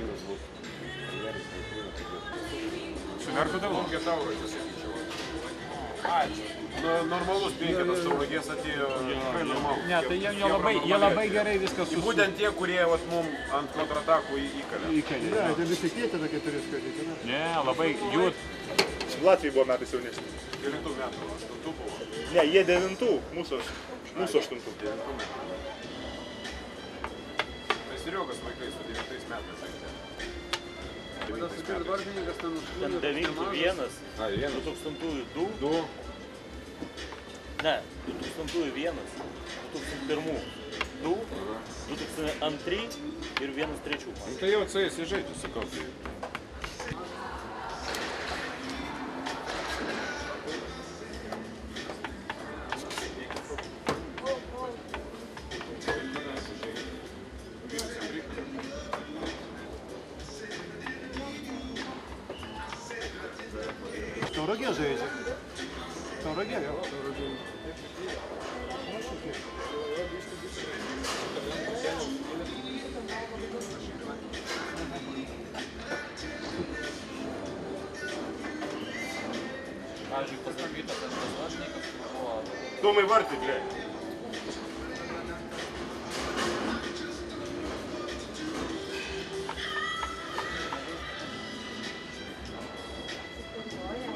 Vienas bus. Suvertų davau. Normalus penketas Tauragės atėjo tikrai normalus. Ne, tai jie labai gerai viskas susijęs. Būtent tie, kurie mums ant kontratakų įkalė. Ne, tai visi kiti tokie turi skaityt. Ne, labai jų. Latvijai buvo metais jaunesni. 9 metų, 8 buvo. Ne, jie 9, mūsų 8. 9 metų. Tai Seriogas vaikai su 9 metais žaidė. Tas vartininkas ten 9-1, A, 1. 2000-ųjų 2. Ne, 2000-ųjų 1, 2001 2, 2002 ir 1-3. Nu tai jau atsais žaidė, sakau. Tauragė žaidžia. Tauragė, jo. Pavyzdžiui, paskambytas tas vartininkas buvo... Tomai vartai, blei.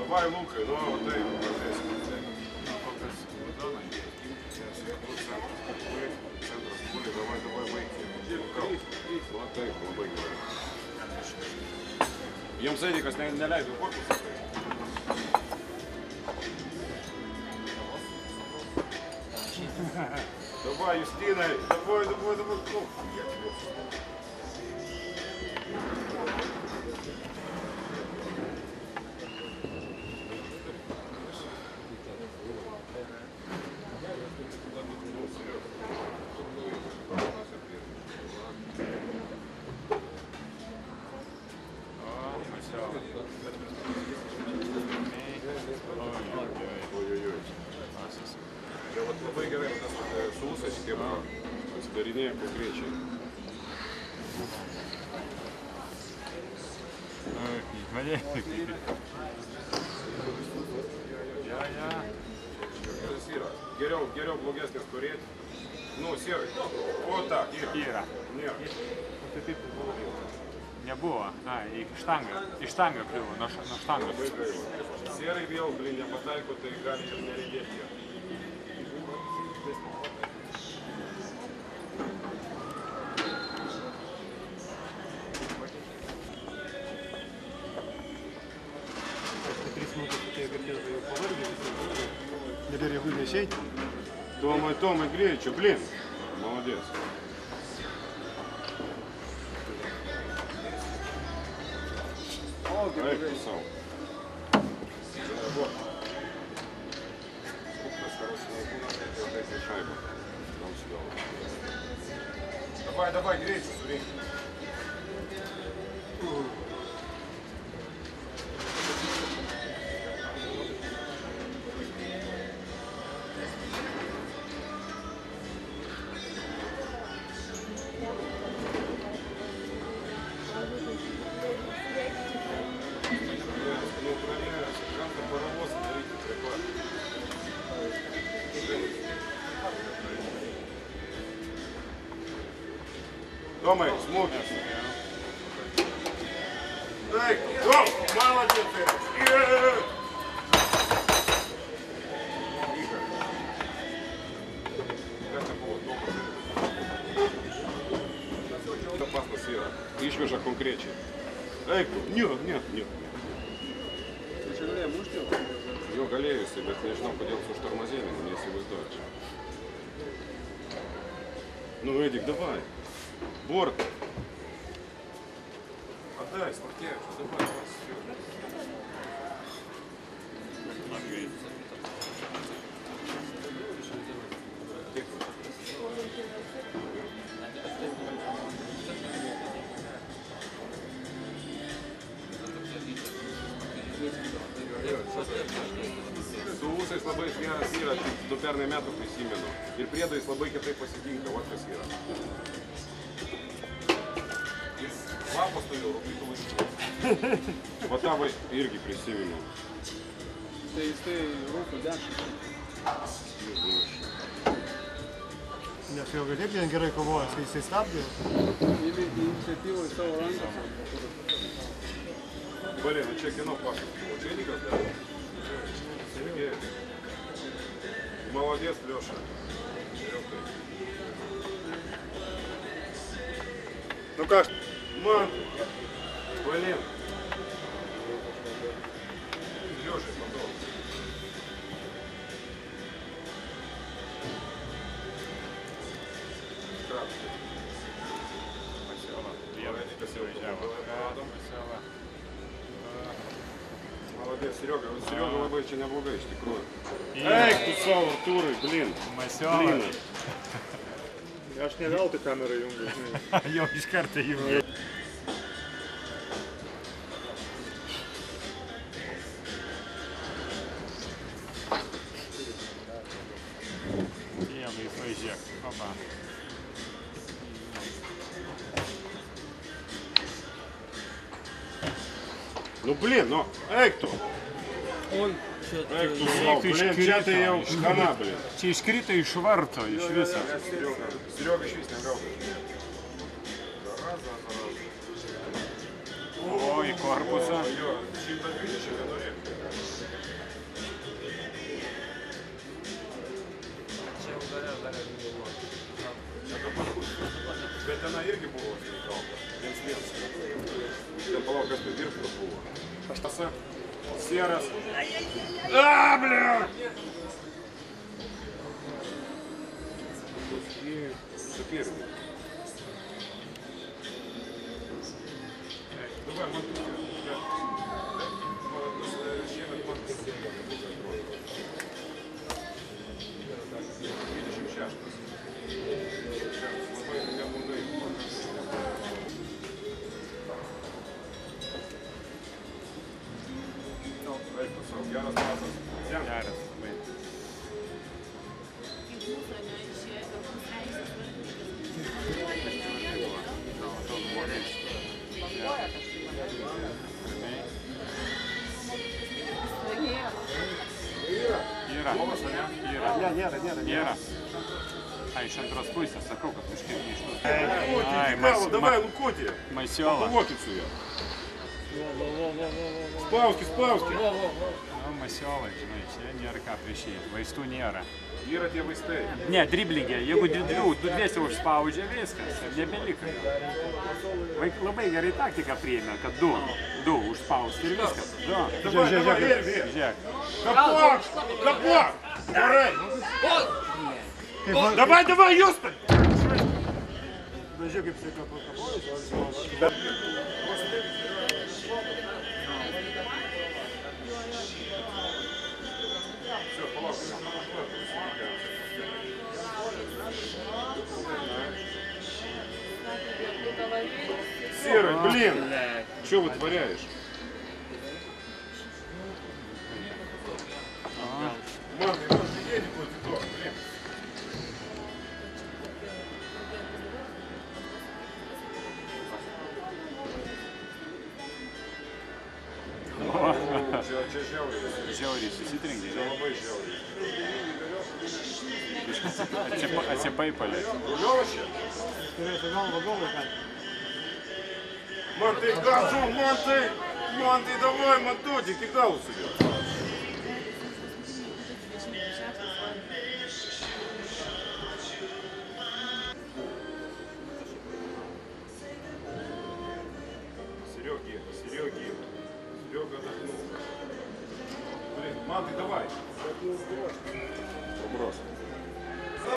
Давай, Луkai, nu, va taip, pradėsim. Kokias Donai, centras pulė, давай, baigti. Va taip, labai gerai. Jiems Eidikas neleido korpusą. Давай, Юстинai, давай. Čia vat labai gerai tas su ūsais šitie pasidarinėja konkrečiai. Geriau blogesnės turėti. Nu, Sierai. O, tak, yra. Nėra. Nebuvo. A, į štangą kliuvo, nuo štangos. Sierai vėl, blin, nepataiko, tai gali ir nereidėti. Dabar jeigu neišeiti. Tomai, greičiau, blin. Молодец. Эй, писал. Давай, грейся, Сурин. Томай, смутишь. Эй, Том, молодец. Опасно, Сера. Išveža konkrečiai. Eik, нет. Tai čia galėjo mušti jau? Jo galėjusi, bet nežinau, kodėl su štormazėlėm, neįsivaizduoju. Ну, Эдик, давай. Борт. Отдай, Славкевич, давай. Su ūsais labai geras yra, tik du pernai metų prisimenu. Ir priedais labai kitaip pasitinka, va kas yra. Лапу ставил, руки-то вытянул. Вот там вы Ирги присевину. Ты руку дашь. Я все говорю, блин, герой кого, если сtabdė. Или инициативой сavo rankose. Блин, ну че кино пахнет? Вообще никогда. Сергей. Молодец, Леша. Ну как? Мам! Блин. Леша, потом. Молодец, Серега. Серега Лобович не Облугаич, ты кровь. Ей, кусал Артуры, блин. Масела. Я ж не дал ты камеры, Юнга. Jau iš karto įjungi. Jiem laisvai žiek. Opa. Ну блин, ну, эй, кто? Ой, Эй, кто звал? Блин, čia tai jau škana, blin. Čia iškrito iš varto, iš viso. Серега еще есть награл. O, į korpusą. Jo, 120 vienurė. Bet tenai irgi buvo įkalta. Viens. Ten palauk, kas tai dirbtas buvo. Paštasa, sieras. A, bля! И соперник. Давай, монтуй. Видишь, сейчас. Geras pasas. Geras. Yra. Nėra. A, iš antros pusės, sakau, kad užkirni iš tos. Ai, Давай, Лукоти. Masiola. Лукотицу я. Spauski. Nu, Masiola, žinai, čia nėra ką prieš jį. Vaistų nėra. Yra tie vaistai. Ne, driblingė, jeigu dviesi užspaudžia, viskas, nebelika. Labai gerai taktiką priėmė, kad du užspausti ir viskas. Давай, Эльви. Žiūrėk. Капок! Давай! Давай, Юстон! Važiuok kaip kapojus, Все, палатка. Серый, блин! Что вытворяешь? Мам, ты можешь едешь хоть блин. Žiauriai susitrenkė. Labai žiauriai. Atsipaipalė. Рулевище? turėtų galvą ką. Ман, ты газу, ман, ты давай, мототик, и галу себе. Серега отдохнул. Блин, ман, ты давай. Проброс.